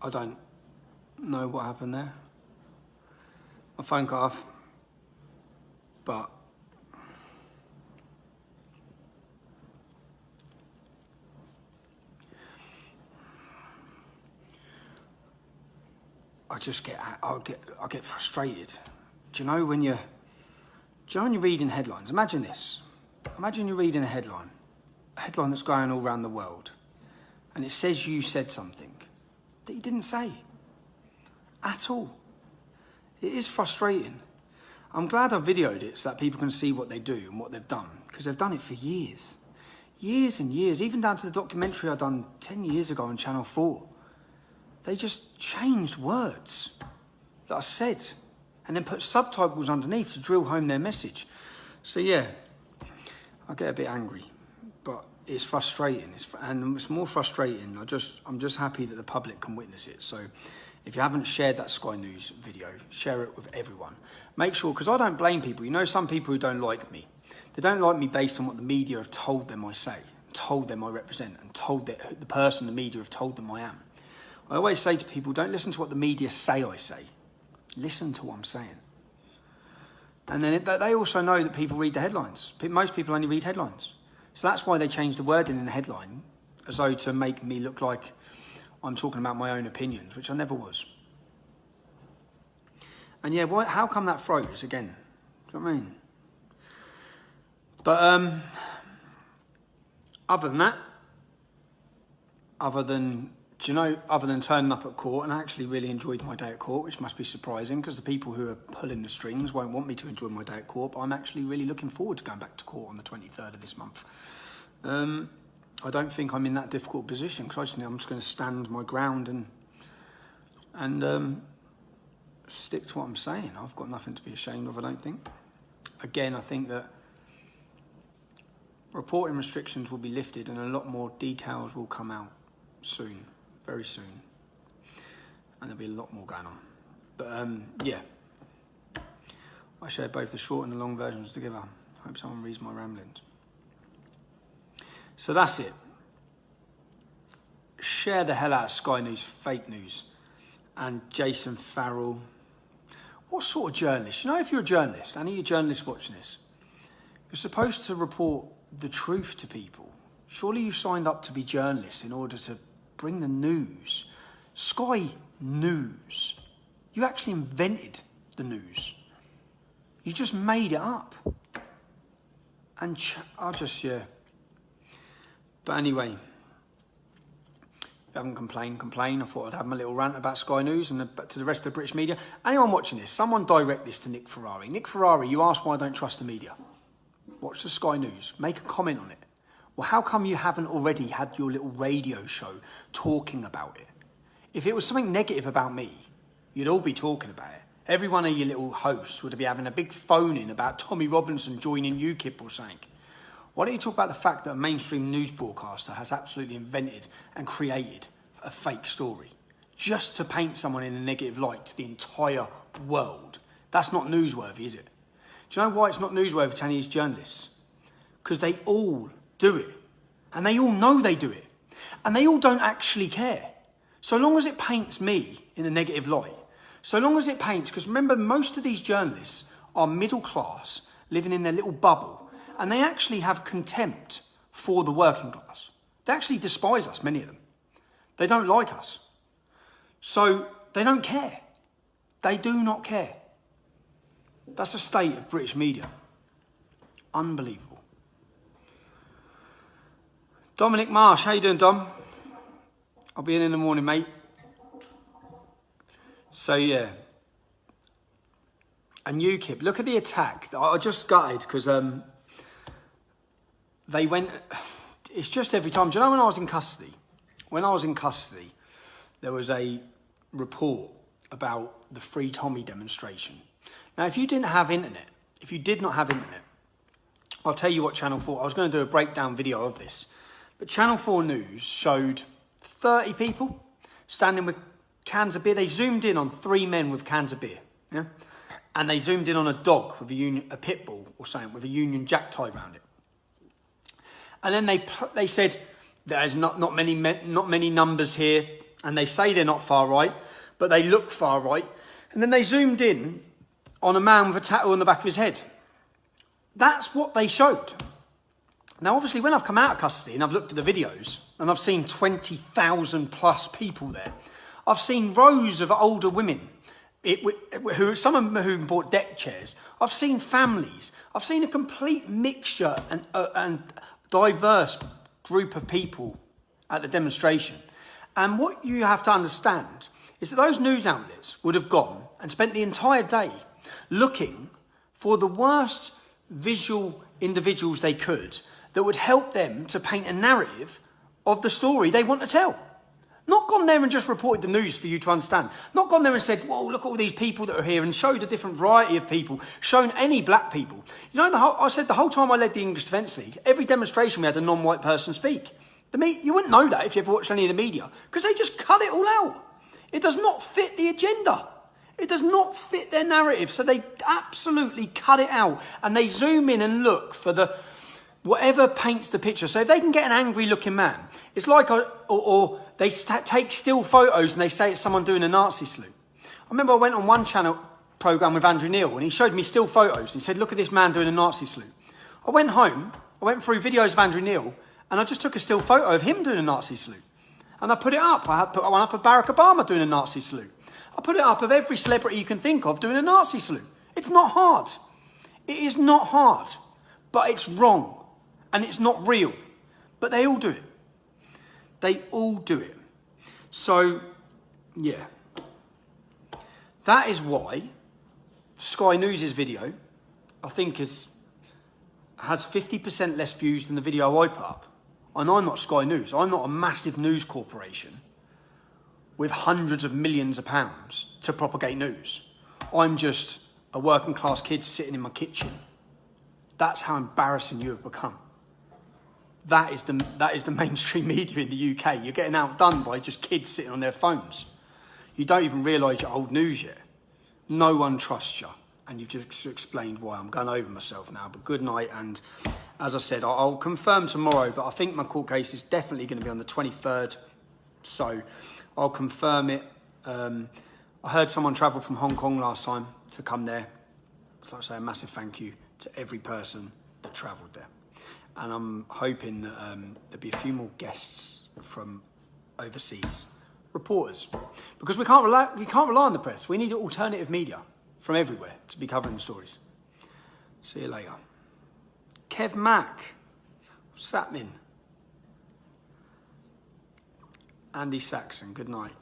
I don't know what happened there. My phone cut off, but I get frustrated. Do you know when you're reading headlines? Imagine this. Imagine you're reading a headline that's going all around the world, and it says you said something that you didn't say at all. It is frustrating. I'm glad I videoed it so that people can see what they do and what they've done, because they've done it for years. Years and years, even down to the documentary I done 10 years ago on Channel 4. They just changed words that I said and then put subtitles underneath to drill home their message. So yeah, I get a bit angry, but it's frustrating. And it's more frustrating. I'm just happy that the public can witness it. So if you haven't shared that Sky News video, share it with everyone. Make sure, because I don't blame people. You know, some people who don't like me, they don't like me based on what the media have told them I say, told them I represent, and told the person the media have told them I am. I always say to people, don't listen to what the media say I say. Listen to what I'm saying. And then they also know that people read the headlines. Most people only read headlines. So that's why they changed the wording in the headline, as though to make me look like I'm talking about my own opinions, which I never was. And yeah, how come that froze again? Do you know what I mean? But other than that, other than turning up at court, and I actually really enjoyed my day at court, which must be surprising because the people who are pulling the strings won't want me to enjoy my day at court, but I'm actually really looking forward to going back to court on the 23rd of this month. I don't think I'm in that difficult position because I'm just going to stand my ground and stick to what I'm saying. I've got nothing to be ashamed of, I don't think. Again, I think that reporting restrictions will be lifted and a lot more details will come out soon. Very soon, and there'll be a lot more going on. But yeah, I share both the short and the long versions together. Hope someone reads my ramblings. So that's it. Share the hell out of Sky News, fake news, and Jason Farrell. What sort of journalist? You know, if you're a journalist, any of you journalists watching this, you're supposed to report the truth to people. Surely you signed up to be journalists in order to bring the news. Sky News. You actually invented the news. You just made it up. And yeah. But anyway, if you haven't complain. I thought I'd have my little rant about Sky News and to the rest of the British media. Anyone watching this, someone direct this to Nick Ferrari. Nick Ferrari, you asked why I don't trust the media. Watch the Sky News. Make a comment on it. Well, how come you haven't already had your little radio show talking about it? If it was something negative about me, you'd all be talking about it. Every one of your little hosts would be having a big phone-in about Tommy Robinson joining UKIP or something. Why don't you talk about the fact that a mainstream news broadcaster has absolutely invented and created a fake story just to paint someone in a negative light to the entire world? That's not newsworthy, is it? Do you know why it's not newsworthy to any of these journalists? Because they all do it. And they all know they do it. And they all don't actually care. So long as it paints me in a negative light, so long as it paints, because remember, most of these journalists are middle class, living in their little bubble, and they actually have contempt for the working class. They actually despise us, many of them. They don't like us. So they don't care. They do not care. That's the state of British media. Unbelievable. Dominic Marsh, how you doing, Dom? I'll be in the morning, mate. So yeah. And UKIP, look at the attack. I just gutted because they went, it's just every time. Do you know when I was in custody? When I was in custody, there was a report about the Free Tommy demonstration. Now, if you did not have internet, I'll tell you what Channel 4, I was going to do a breakdown video of this, but Channel 4 News showed 30 people standing with cans of beer. They zoomed in on 3 men with cans of beer, yeah? And they zoomed in on a dog with a pit bull or something with a Union Jack tied around it. And then they said, there's not many numbers here. and they say they're not far right, but they look far right. And then they zoomed in on a man with a tattoo on the back of his head. That's what they showed. Now, obviously, when I've come out of custody and I've looked at the videos and I've seen 20,000 plus people there, I've seen rows of older women, some of them who bought deck chairs. I've seen families. I've seen a complete mixture and diverse group of people at the demonstration. And what you have to understand is that those news outlets would have gone and spent the entire day looking for the worst visual individuals they could that would help them to paint a narrative of the story they want to tell. Not gone there and just reported the news for you to understand. Not gone there and said, whoa, look at all these people that are here, and showed a different variety of people, shown any black people. You know, I said the whole time I led the English Defence League, every demonstration we had a non-white person speak. You wouldn't know that if you ever watched any of the media, because they just cut it all out. It does not fit the agenda. It does not fit their narrative. So they absolutely cut it out, and they zoom in and look for the whatever paints the picture. So if they can get an angry looking man, it's like, or they take still photos and they say it's someone doing a Nazi salute. I remember I went on one channel programme with Andrew Neil, and he showed me still photos. He said, look at this man doing a Nazi salute. I went home, I went through videos of Andrew Neil, and I just took a still photo of him doing a Nazi salute. And I put it up. I put one up of Barack Obama doing a Nazi salute. I put it up of every celebrity you can think of doing a Nazi salute. It's not hard. It is not hard, but it's wrong. And it's not real. But they all do it. They all do it. So, yeah. That is why Sky News' video, I think, has 50% less views than the video I put up. And I'm not Sky News. I'm not a massive news corporation with hundreds of millions of pounds to propagate news. I'm just a working class kid sitting in my kitchen. That's how embarrassing you have become. That is the mainstream media in the UK. You're getting outdone by just kids sitting on their phones. You don't even realise you're old news yet. No one trusts you. And you've just explained why. I'm going over myself now, but good night. And as I said, I'll confirm tomorrow, but I think my court case is definitely going to be on the 23rd. So I'll confirm it. I heard someone travel from Hong Kong last time to come there. So I say a massive thank you to every person that travelled there. And I'm hoping that there'll be a few more guests from overseas, reporters, because we can't rely on the press. We need alternative media from everywhere to be covering the stories. See you later. Kev Mack, what's happening? Andy Saxon, good night.